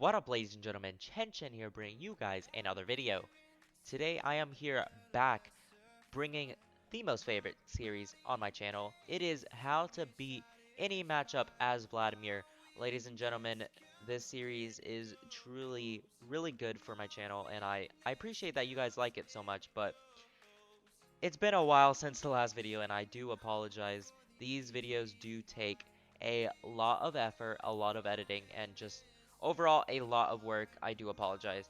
What up, ladies and gentlemen, Chen Chen here bringing you guys another video. Today I am here back bringing the most favorite series on my channel. It is how to beat any matchup as Vladimir. Ladies and gentlemen, this series is truly really good for my channel and I appreciate that you guys like it so much, but it's been a while since the last video and I do apologize. These videos do take a lot of effort, a lot of editing, and just overall a lot of work. I do apologize.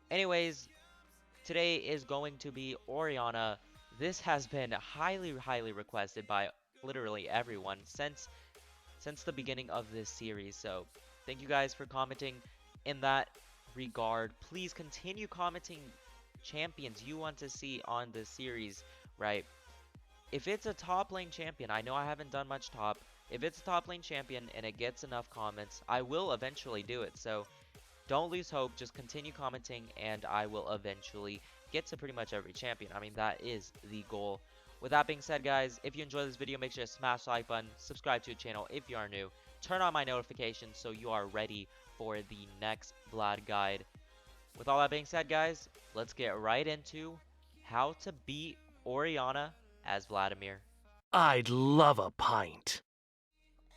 Anyways, today is going to be Orianna. This has been highly requested by literally everyone since the beginning of this series. So, thank you guys for commenting in that regard. Please continue commenting champions you want to see on this series, right? If it's a top lane champion, I know I haven't done much top. If it's a top lane champion and it gets enough comments, I will eventually do it. So don't lose hope. Just continue commenting and I will eventually get to pretty much every champion. I mean, that is the goal. With that being said, guys, if you enjoyed this video, make sure to smash the like button, subscribe to the channel if you are new, turn on my notifications so you are ready for the next Vlad guide. With all that being said, guys, let's get right into how to beat Orianna as Vladimir. I'd love a pint.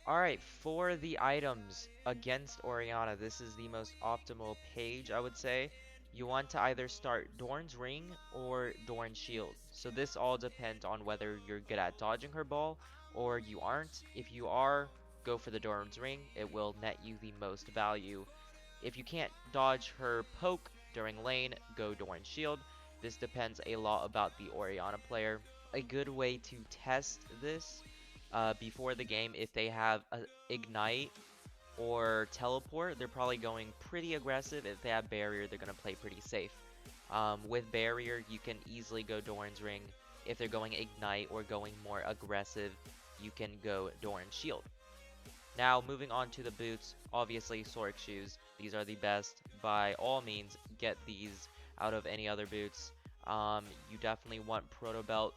Alright, for the items against Orianna, this is the most optimal page, I would say. You want to either start Dorn's Ring or Dorn's Shield. So this all depends on whether you're good at dodging her ball or you aren't. If you are, go for the Dorn's Ring. It will net you the most value. If you can't dodge her poke during lane, go Dorn's Shield. This depends a lot about the Orianna player. A good way to test this before the game, if they have Ignite or Teleport, they're probably going pretty aggressive. If they have Barrier, they're going to play pretty safe. With Barrier, you can easily go Doran's Ring. If they're going Ignite or going more aggressive, you can go Doran's Shield. Now, moving on to the boots, obviously Sorc shoes. These are the best. By all means, get these out of any other boots. You definitely want Proto Belt.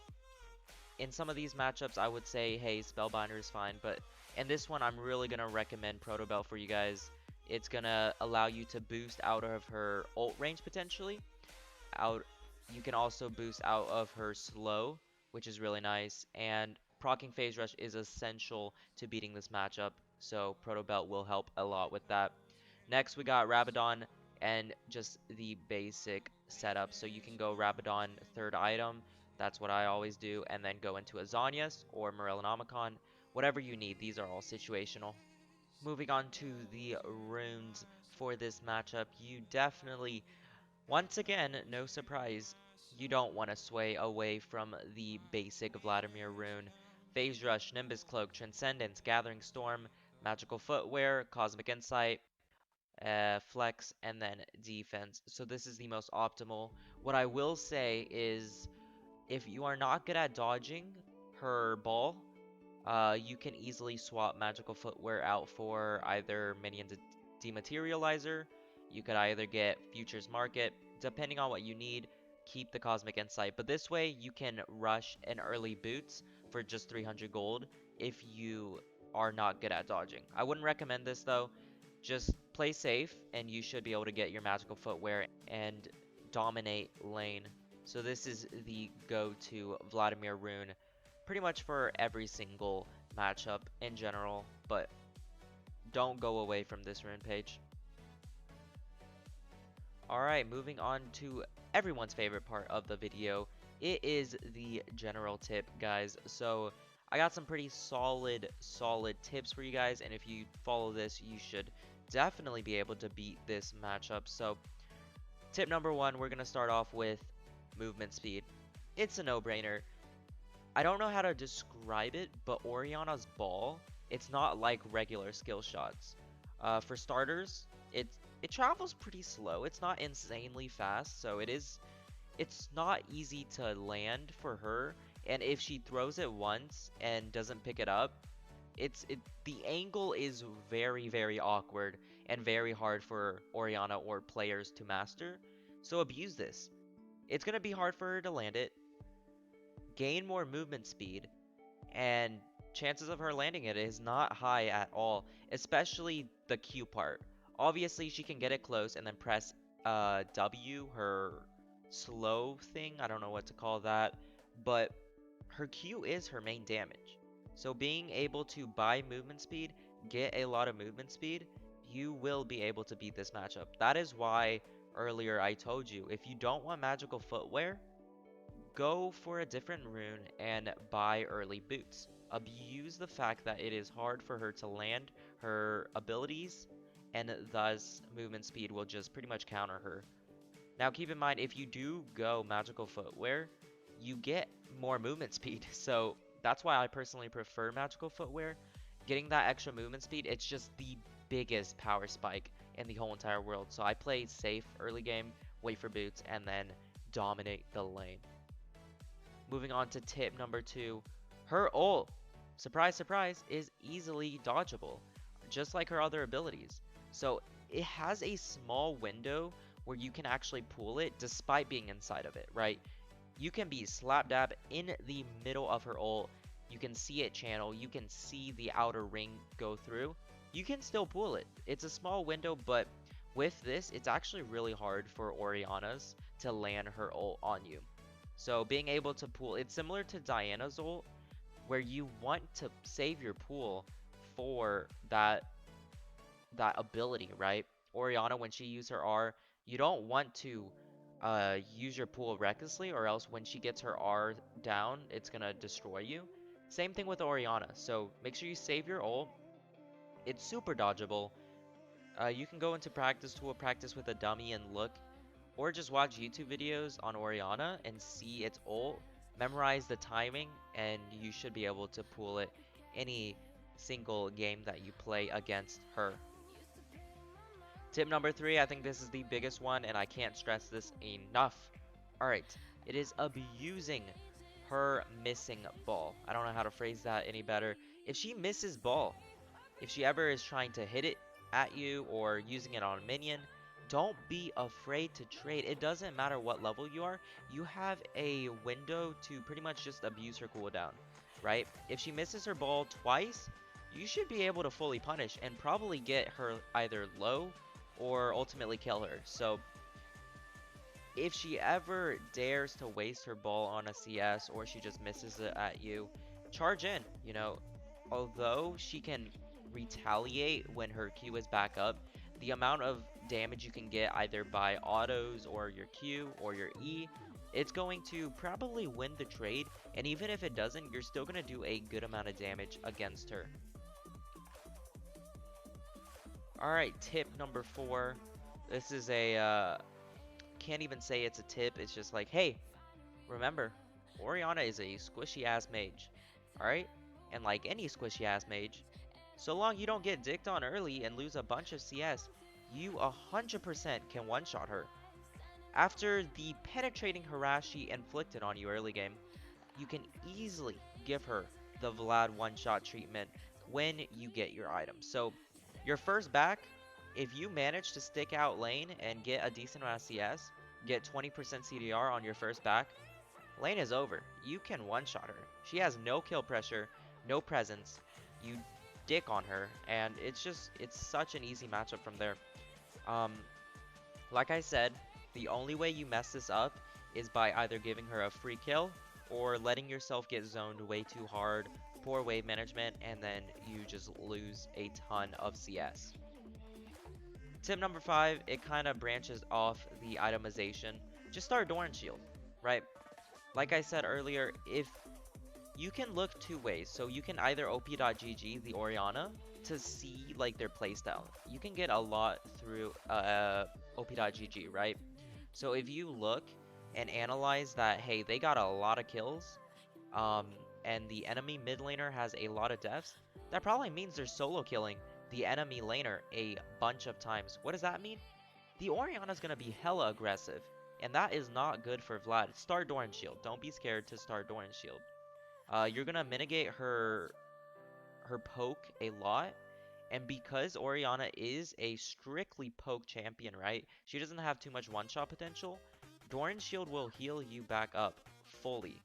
In some of these matchups, I would say, hey, Spellbinder is fine, but in this one, I'm really going to recommend Proto Belt for you guys. It's going to allow you to boost out of her ult range, potentially. You can also boost out of her slow, which is really nice, and proccing Phase Rush is essential to beating this matchup, so Proto Belt will help a lot with that. Next, we got Rabadon and just the basic setup. So you can go Rabadon third item. That's what I always do. And then go into a Zhonya's or Morellonomicon. Whatever you need. These are all situational. Moving on to the runes for this matchup. You definitely, once again, no surprise, you don't want to sway away from the basic Vladimir rune. Phase Rush, Nimbus Cloak, Transcendence, Gathering Storm, Magical Footwear, Cosmic Insight, flex, and then defense. So this is the most optimal. What I will say is if you are not good at dodging her ball, you can easily swap magical footwear out for either minion dematerializer. You could either get futures market, depending on what you need. Keep the cosmic insight, but this way you can rush an early boots for just 300 gold if you are not good at dodging. I wouldn't recommend this though. Just play safe and you should be able to get your magical footwear and dominate lane. So this is the go-to Vladimir rune pretty much for every single matchup in general, but don't go away from this rune page. Alright, moving on to everyone's favorite part of the video. It is the general tip, guys. So I got some pretty solid tips for you guys, and if you follow this, you should definitely be able to beat this matchup. So tip number one, we're going to start off with movement speed. It's a no-brainer. I don't know how to describe it, but Orianna's ball, it's not like regular skill shots. For starters, it travels pretty slow. It's not insanely fast, so it's not easy to land for her. And if she throws it once and doesn't pick it up, the angle is very awkward and very hard for Orianna or players to master. So abuse this. It's gonna be hard for her to land it, gain more movement speed, and chances of her landing it is not high at all, especially the Q part. Obviously, she can get it close and then press W, her slow thing. I don't know what to call that, but her Q is her main damage. So being able to buy movement speed, get a lot of movement speed, you will be able to beat this matchup. That is why earlier I told you, if you don't want magical footwear, go for a different rune and buy early boots. Abuse the fact that it is hard for her to land her abilities, and thus movement speed will just pretty much counter her. Now keep in mind, if you do go magical footwear, you get more movement speed. So that's why I personally prefer magical footwear. Getting that extra movement speed, it's just the biggest power spike in the whole entire world. So I play safe early game, wait for boots, and then dominate the lane. Moving on to tip number 2, her ult, surprise, surprise, is easily dodgeable, just like her other abilities. So it has a small window where you can actually pull it despite being inside of it, right? You can be slap dab in the middle of her ult. You can see it channel. You can see the outer ring go through. You can still pull it. It's a small window, but with this, it's actually really hard for Orianna's to land her ult on you. So being able to pool, it's similar to Diana's ult, where you want to save your pool for that ability, right? Orianna, when she uses her R, you don't want to use your pool recklessly, or else when she gets her R down, it's gonna destroy you. Same thing with Orianna, so make sure you save your ult. It's super dodgeable. You can go into practice tool, practice with a dummy and look, or just watch YouTube videos on Orianna and see its ult, memorize the timing, and you should be able to pull it any single game that you play against her. Tip number 3, I think this is the biggest one, and I can't stress this enough. Alright, it is abusing her missing ball. I don't know how to phrase that any better. If she misses ball, if she ever is trying to hit it at you or using it on a minion, don't be afraid to trade. It doesn't matter what level you are. You have a window to pretty much just abuse her cooldown, right? If she misses her ball twice, you should be able to fully punish and probably get her either low or ultimately kill her. So if she ever dares to waste her ball on a CS or she just misses it at you, charge in, you know. Although she can retaliate when her Q is back up, the amount of damage you can get either by autos or your Q or your E, it's going to probably win the trade, and even if it doesn't, you're still going to do a good amount of damage against her. Alright, tip number 4. This is a, can't even say it's a tip, it's just like, hey, remember, Orianna is a squishy ass mage, alright? And like any squishy ass mage, so long you don't get dicked on early and lose a bunch of CS, you 100% can one-shot her. After the penetrating harass she inflicted on you early game, you can easily give her the Vlad one-shot treatment when you get your items. So your first back, if you manage to stick out lane and get a decent amount of CS, get 20% CDR on your first back, lane is over. You can one-shot her. She has no kill pressure, no presence. You dick on her, and it's such an easy matchup from there. Um, like I said, the only way you mess this up is by either giving her a free kill or letting yourself get zoned way too hard, poor wave management, and then you just lose a ton of CS. Tip number 5, it kind of branches off the itemization. Just start Doran Shield, right? Like I said earlier, if you can look two ways. So you can either op.gg the Orianna to see like their playstyle. You can get a lot through op.gg, right? So if you look and analyze that, hey, they got a lot of kills, um, and the enemy mid laner has a lot of deaths, that probably means they're solo killing the enemy laner a bunch of times. What does that mean? The Orianna's gonna be hella aggressive, and that is not good for Vlad. Start Doran Shield. Don't be scared to start Doran Shield. You're gonna mitigate her poke a lot, and because Orianna is a strictly poke champion, right? She doesn't have too much one-shot potential. Doran Shield will heal you back up fully,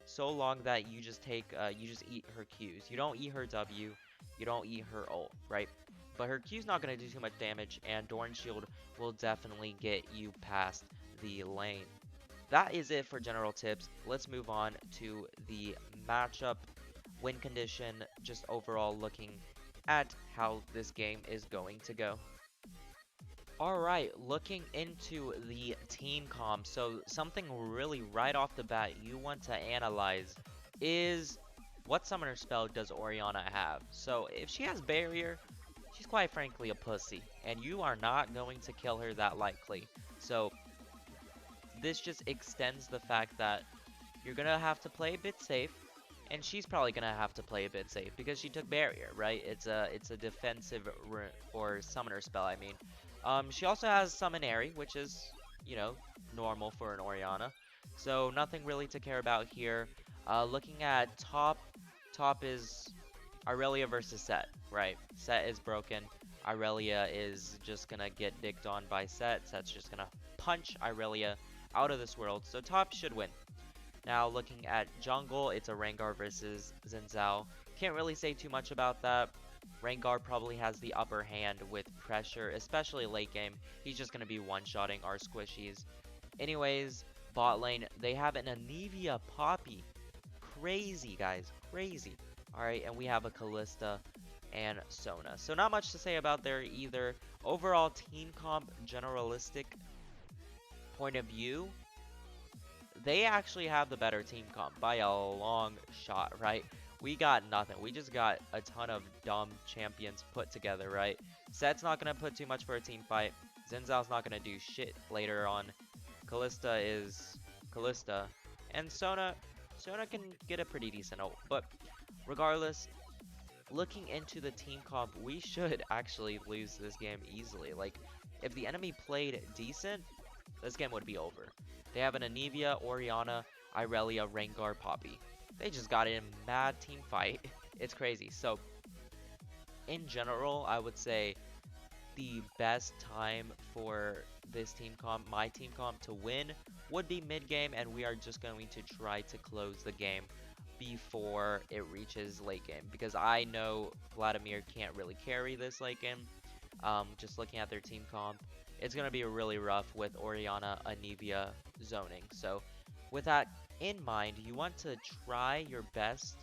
so long that you just eat her Qs. You don't eat her W, you don't eat her ult, right? but her Q's not going to do too much damage, and Doran Shield will definitely get you past the lane. That is it for general tips. Let's move on to the matchup, win condition, just overall looking at how this game is going to go. Alright, looking into the team comp, so something really right off the bat you want to analyze is what summoner spell does Orianna have? So if she has barrier, she's quite frankly a pussy, and you are not going to kill her that likely. So this just extends the fact that you're gonna have to play a bit safe, and she's probably gonna have to play a bit safe because she took barrier, right? It's a defensive or summoner spell, I mean. She also has Summonary, which is, you know, normal for an Orianna. So nothing really to care about here. Looking at top, top is Irelia versus Set, right? Set is broken. Irelia is just gonna get dicked on by Set. Set's just gonna punch Irelia out of this world. So top should win. Now looking at jungle, it's a Rengar versus Xin Zhao. Can't really say too much about that. Rengar probably has the upper hand with pressure, especially late game. He's just going to be one-shotting our squishies. Anyways, bot lane, they have an Anivia Poppy. Crazy, guys. Crazy. Alright, and we have a Callista and Sona. So not much to say about there either. Overall, team comp, generalistic point of view, they actually have the better team comp by a long shot, right? We got nothing. We just got a ton of dumb champions put together, right? Set's not going to put too much for a team fight. Xin Zhao's not going to do shit later on. Callista is Callista. And Sona can get a pretty decent ult. But regardless, looking into the team comp, we should actually lose this game easily. Like, if the enemy played decent, this game would be over. They have an Anivia, Orianna, Irelia, Rengar, Poppy. They just got in a mad team fight. It's crazy. So, in general, I would say the best time for this team comp, my team comp, to win would be mid-game, and we are just going to try to close the game before it reaches late game. Because I know Vladimir can't really carry this late game. Just looking at their team comp, it's going to be really rough with Orianna, Anivia zoning. So with that in mind, you want to try your best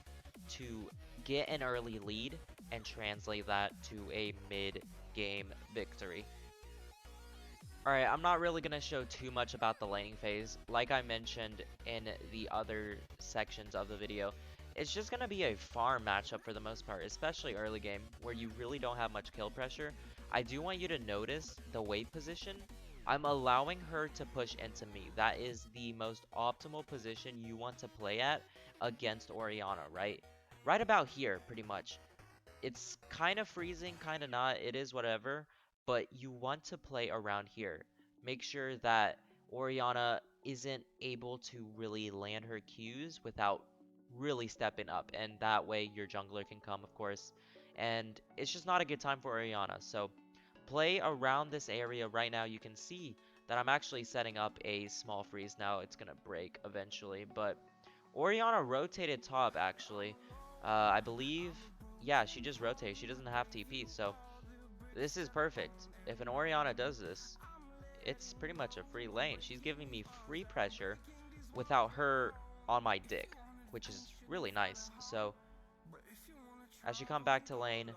to get an early lead and translate that to a mid-game victory. Alright, I'm not really going to show too much about the laning phase. Like I mentioned in the other sections of the video, it's just going to be a farm matchup for the most part, especially early game, where you really don't have much kill pressure. I do want you to notice the wave position. I'm allowing her to push into me. That is the most optimal position you want to play at against Orianna, right? Right about here, pretty much. It's kind of freezing, kind of not. It is whatever. But you want to play around here. Make sure that Orianna isn't able to really land her Qs without really stepping up. And that way your jungler can come, of course. And it's just not a good time for Orianna. So play around this area right now. You can see that I'm actually setting up a small freeze now. It's going to break eventually. But Orianna rotated top, actually. I believe, yeah, she just rotated. She doesn't have TP, so this is perfect. If an Orianna does this, it's pretty much a free lane. She's giving me free pressure without her on my dick, which is really nice. So, as you come back to lane,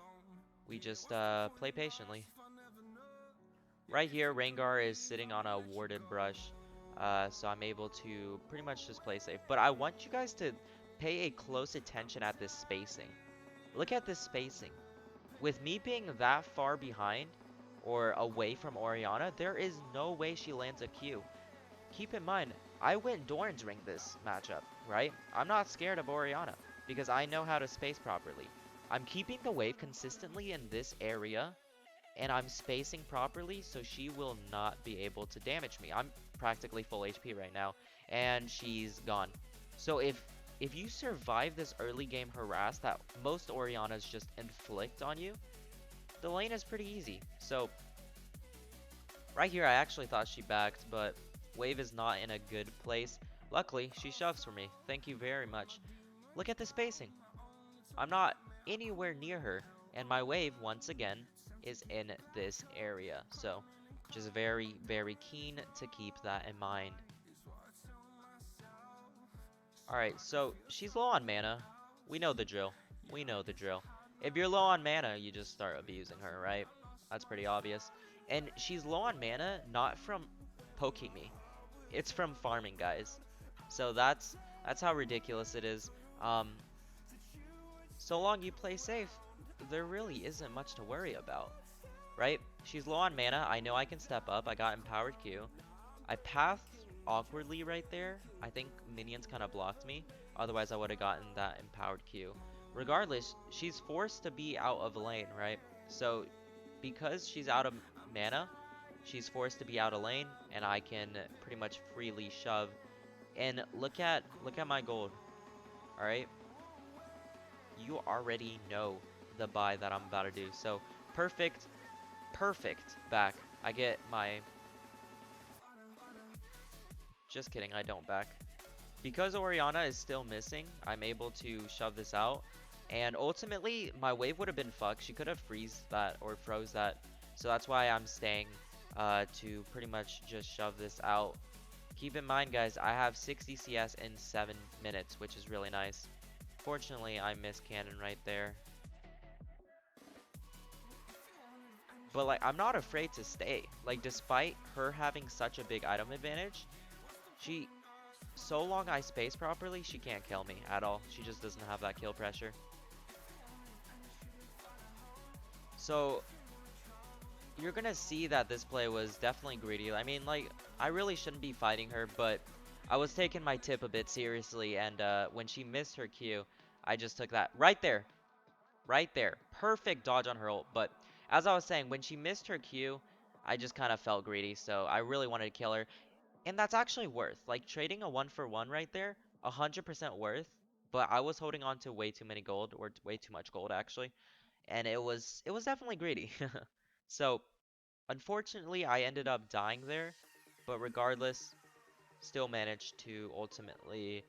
we just play patiently. Right here, Rengar is sitting on a warded brush, so I'm able to pretty much just play safe. But I want you guys to pay a close attention at this spacing. Look at this spacing. With me being that far behind or away from Orianna, there is no way she lands a Q. Keep in mind, I went Doran's Ring this matchup, right? I'm not scared of Orianna because I know how to space properly. I'm keeping the wave consistently in this area, and I'm spacing properly so she will not be able to damage me. I'm practically full HP right now, and she's gone. So if you survive this early game harass that most Oriannas just inflict on you, the lane is pretty easy. So right here, I actually thought she backed, but wave is not in a good place. Luckily, she shoves for me. Thank you very much. Look at the spacing. I'm not anywhere near her, and my wave, once again, is in this area. So just very, very keen to keep that in mind. Alright, so she's low on mana. We know the drill. We know the drill. If you're low on mana, you just start abusing her, right? That's pretty obvious. And she's low on mana, not from poking me. It's from farming, guys. So that's how ridiculous it is. So long you play safe, there really isn't much to worry about, right? She's low on mana. I know I can step up. I got empowered Q. I pathed awkwardly right there. I think minions kind of blocked me. Otherwise, I would have gotten that empowered Q. Regardless, she's forced to be out of lane, right? So because she's out of mana, she's forced to be out of lane, and I can pretty much freely shove. And look at my gold. All right, you already know the buy that I'm about to do. So perfect, perfect back. I get my. Just kidding, I don't back. Because Orianna is still missing, I'm able to shove this out. And ultimately, my wave would have been fucked. She could have freeze that or froze that. So that's why I'm staying to pretty much just shove this out. Keep in mind, guys, I have 60 CS in 7 minutes, which is really nice. Fortunately, I missed cannon right there. But, like, I'm not afraid to stay. Like, despite her having such a big item advantage, she so long I space properly, she can't kill me at all. She just doesn't have that kill pressure. So you're gonna see that this play was definitely greedy. I mean, like, I really shouldn't be fighting her, but I was taking my tip a bit seriously, and when she missed her Q, I just took that right there. Right there. Perfect dodge on her ult. But as I was saying, when she missed her Q, I just kind of felt greedy, so I really wanted to kill her. And that's actually worth. Like, trading a 1-for-1 right there, 100% worth. But I was holding on to way too many gold, or way too much gold, actually. And it was definitely greedy. So, unfortunately, I ended up dying there. But regardless, still managed to ultimately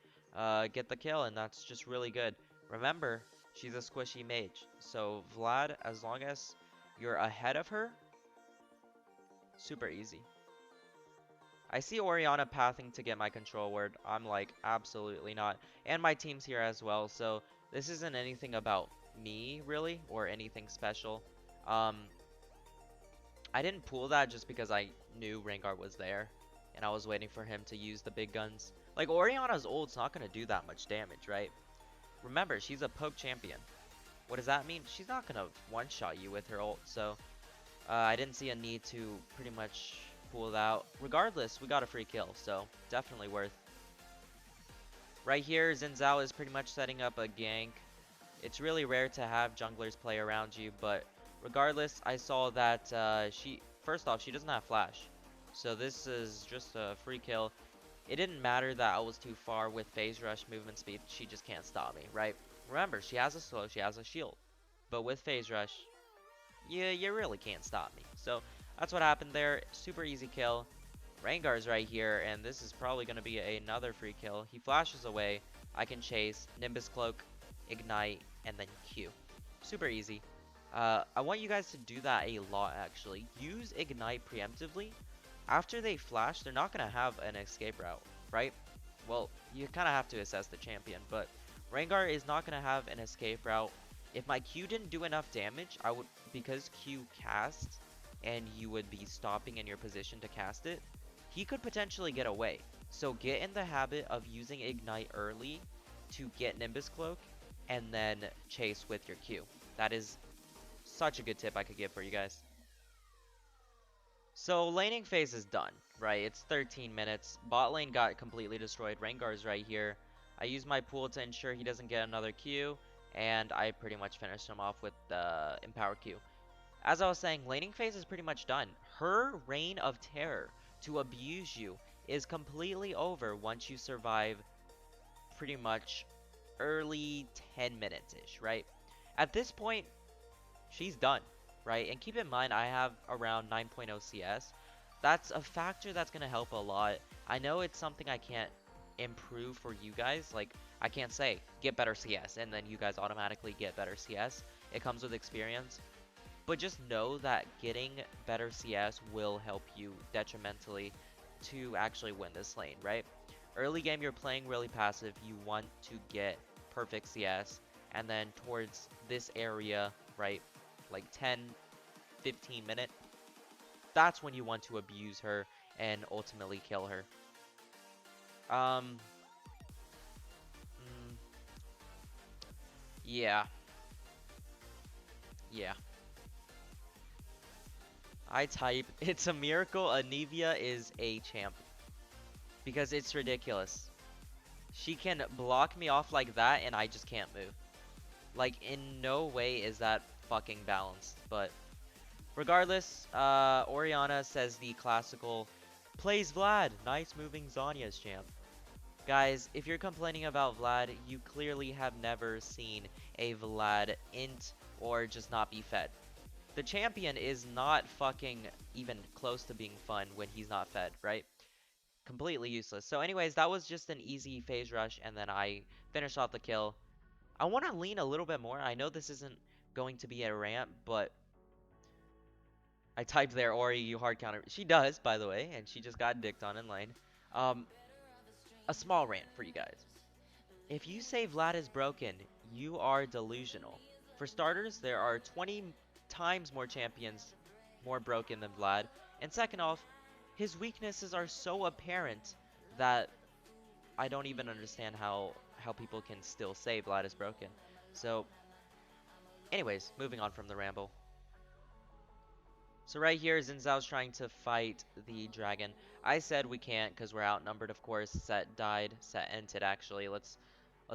get the kill, and that's just really good. Remember, she's a squishy mage. So, Vlad, as long as you're ahead of her, super easy. I see Orianna pathing to get my control word. I'm like, absolutely not. And my team's here as well, so this isn't anything about me, really, or anything special. Um, I didn't pull that just because I knew Rengar was there, and I was waiting for him to use the big guns. Like, Orianna's ult's not gonna do that much damage, right? Remember, she's a poke champion. What does that mean? She's not gonna one-shot you with her ult, so I didn't see a need to pretty much pull it out. Regardless, we got a free kill, so definitely worth. Right here, Xin Zhao is pretty much setting up a gank. It's really rare to have junglers play around you, but regardless, I saw that first off, she doesn't have flash. So this is just a free kill. It didn't matter that I was too far with phase rush movement speed. She just can't stop me, right? Remember, she has a slow, she has a shield. But with phase rush, yeah, you really can't stop me. So that's what happened there. Super easy kill. Rengar's right here, and this is probably going to be another free kill. He flashes away. I can chase, Nimbus Cloak, Ignite, and then Q. Super easy. I want you guys to do that a lot, actually. Use Ignite preemptively. After they flash, they're not going to have an escape route, right? Well, you kind of have to assess the champion, but Rengar is not going to have an escape route. If my Q didn't do enough damage, I would, because Q casts, and you would be stopping in your position to cast it, he could potentially get away. So get in the habit of using Ignite early to get Nimbus Cloak, and then chase with your Q. That is such a good tip I could give for you guys. So laning phase is done, right? It's 13 minutes. Bot lane got completely destroyed. Rengar's right here. I used my pool to ensure he doesn't get another Q, and I pretty much finished him off with the Empower Q. As I was saying, laning phase is pretty much done. Her reign of terror to abuse you is completely over once you survive pretty much early 10 minutes-ish, right? At this point, she's done, right? And keep in mind, I have around 9.0 CS. That's a factor that's going to help a lot. I know it's something I can't improve for you guys. Like, I can't say, get better CS, and then you guys automatically get better CS. It comes with experience. But just know that getting better CS will help you detrimentally to actually win this lane, right? Early game, you're playing really passive. You want to get perfect CS. And then towards this area, right, like 10, 15 minute, that's when you want to abuse her and ultimately kill her. Um, mm, yeah, yeah. I type, it's a miracle Anivia is a champ. Because it's ridiculous. She can block me off like that and I just can't move. Like, in no way is that fucking balanced. But regardless, Orianna says the classical plays Vlad. Nice moving Zanya's champ. Guys, if you're complaining about Vlad, you clearly have never seen a Vlad int or just not be fed. The champion is not fucking even close to being fun when he's not fed, right? Completely useless. So anyways, that was just an easy phase rush, and then I finished off the kill. I want to lean a little bit more. I know this isn't going to be a ramp, but I typed there, Ori, you hard counter. She does, by the way, and she just got dicked on in lane. Um, a small rant for you guys. If you say Vlad is broken, you are delusional. For starters, there are 20 times more champions more broken than Vlad. And second off, his weaknesses are so apparent that I don't even understand how people can still say Vlad is broken. So, anyways, moving on from the ramble. So right here, Xin Zhao's trying to fight the dragon. I said we can't because we're outnumbered, of course. Set died. Set ented, actually. Let's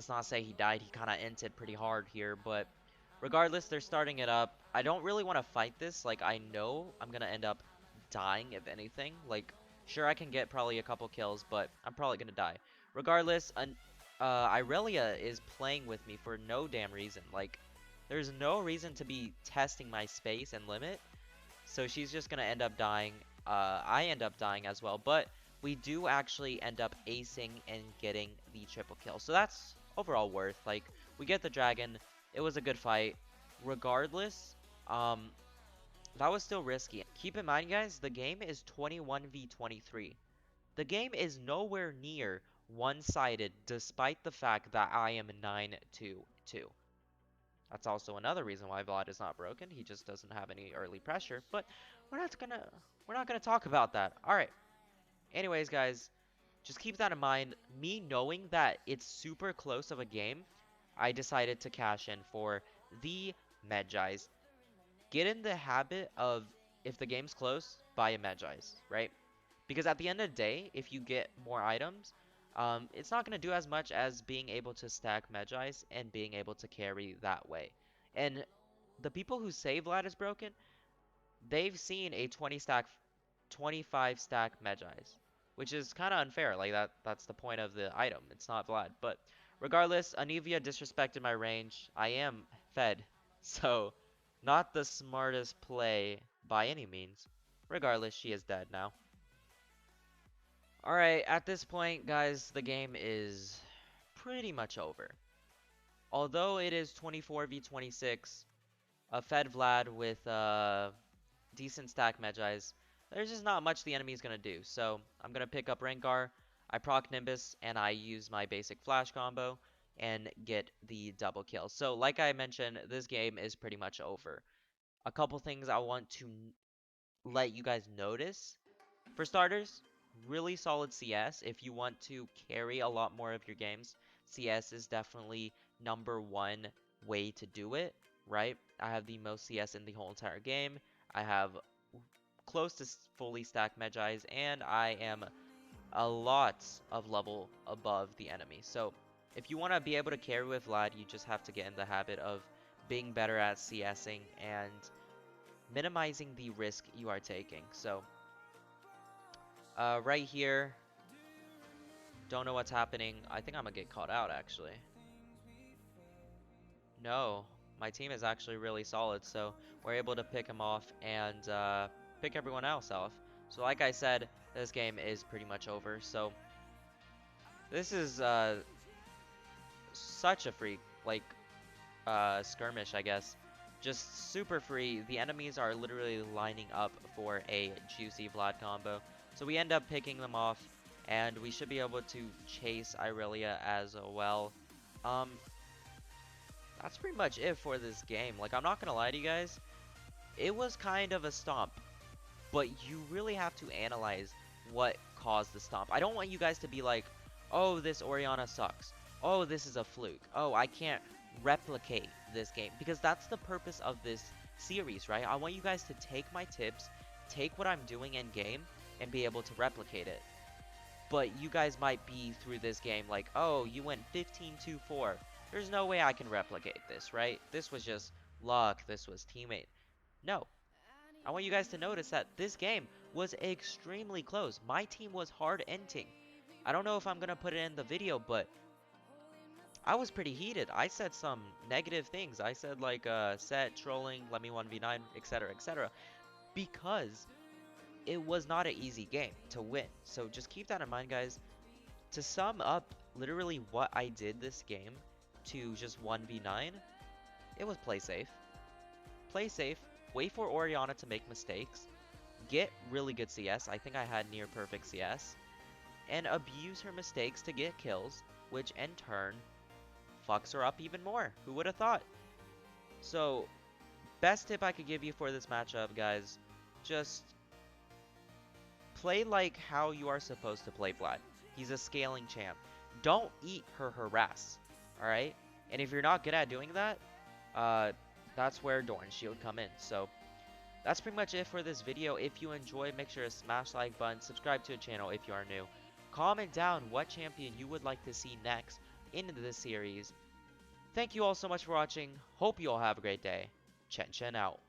not say he died. He kind of ented pretty hard here, but regardless, they're starting it up. I don't really want to fight this. Like, I know I'm going to end up dying, if anything. Like, sure, I can get probably a couple kills, but I'm probably going to die. Regardless, Irelia is playing with me for no damn reason. Like, there's no reason to be testing my space and limit. So she's just gonna end up dying. I end up dying as well, but we do actually end up acing and getting the triple kill. So that's overall worth. Like, we get the dragon. It was a good fight. Regardless, that was still risky. Keep in mind, guys, the game is 21v23. The game is nowhere near one-sided, despite the fact that I am 9-2-2. That's also another reason why Vlad is not broken. He just doesn't have any early pressure. But we're not gonna we're not gonna talk about that. Alright. Anyways, guys, just keep that in mind. Me knowing that it's super close of a game, I decided to cash in for the Medjais. Get in the habit of, if the game's close, buy a Medjais, right? Because at the end of the day, if you get more items, it's not going to do as much as being able to stack Medjais and being able to carry that way. And the people who say Vlad is broken, they've seen a 20 stack, 25 stack Medjais, which is kind of unfair. Like that's the point of the item. It's not Vlad. But regardless, Anivia disrespected my range. I am fed, so not the smartest play by any means. Regardless, she is dead now. Alright, at this point, guys, the game is pretty much over. Although it is 24v26, a fed Vlad with decent stack Medjais, there's just not much the enemy is going to do. So I'm going to pick up Rengar, I proc Nimbus, and I use my basic flash combo and get the double kill. So like I mentioned, this game is pretty much over. A couple things I want to let you guys notice. For starters, really solid CS. If you want to carry a lot more of your games, CS is definitely #1 way to do it, right? I have the most CS in the whole entire game. I have close to fully stacked Medjais, and I am a lot of level above the enemy. So if you want to be able to carry with Vlad, you just have to get in the habit of being better at CSing and minimizing the risk you are taking. So right here, don't know what's happening. I think I'm gonna get caught out, actually. No, my team is actually really solid, so we're able to pick him off and pick everyone else off. So like I said, this game is pretty much over. So this is such a freak, like, skirmish, I guess. Just super free. The enemies are literally lining up for a juicy Vlad combo. So we end up picking them off, and we should be able to chase Irelia as well. Um, that's pretty much it for this game. Like, I'm not gonna lie to you guys, it was kind of a stomp, but you really have to analyze what caused the stomp. I don't want you guys to be like, oh, this Orianna sucks. Oh, this is a fluke. Oh, I can't replicate this game. Because that's the purpose of this series, right? I want you guys to take my tips, take what I'm doing in game, and be able to replicate it. But you guys might be through this game like, oh, you went 15-2-4. There's no way I can replicate this, right? This was just luck. This was teammate. No, I want you guys to notice that this game was extremely close. My team was hard ending. I don't know if I'm going to put it in the video, but I was pretty heated. I said some negative things. I said like set, trolling, let me 1v9, etc, etc. Because it was not an easy game to win. So just keep that in mind, guys. To sum up literally what I did this game to just 1v9, it was play safe, wait for Orianna to make mistakes, get really good CS. I think I had near perfect CS. And abuse her mistakes to get kills, which in turn fucks her up even more. Who would have thought? So, best tip I could give you for this matchup, guys, just play like how you are supposed to play Vlad. He's a scaling champ. Don't eat her harass, alright? And if you're not good at doing that, that's where Dorn Shield come in. So, that's pretty much it for this video. If you enjoyed, make sure to smash the like button, subscribe to the channel if you are new. Comment down what champion you would like to see next into this series. Thank you all so much for watching. Hope you all have a great day. Chen Chen out.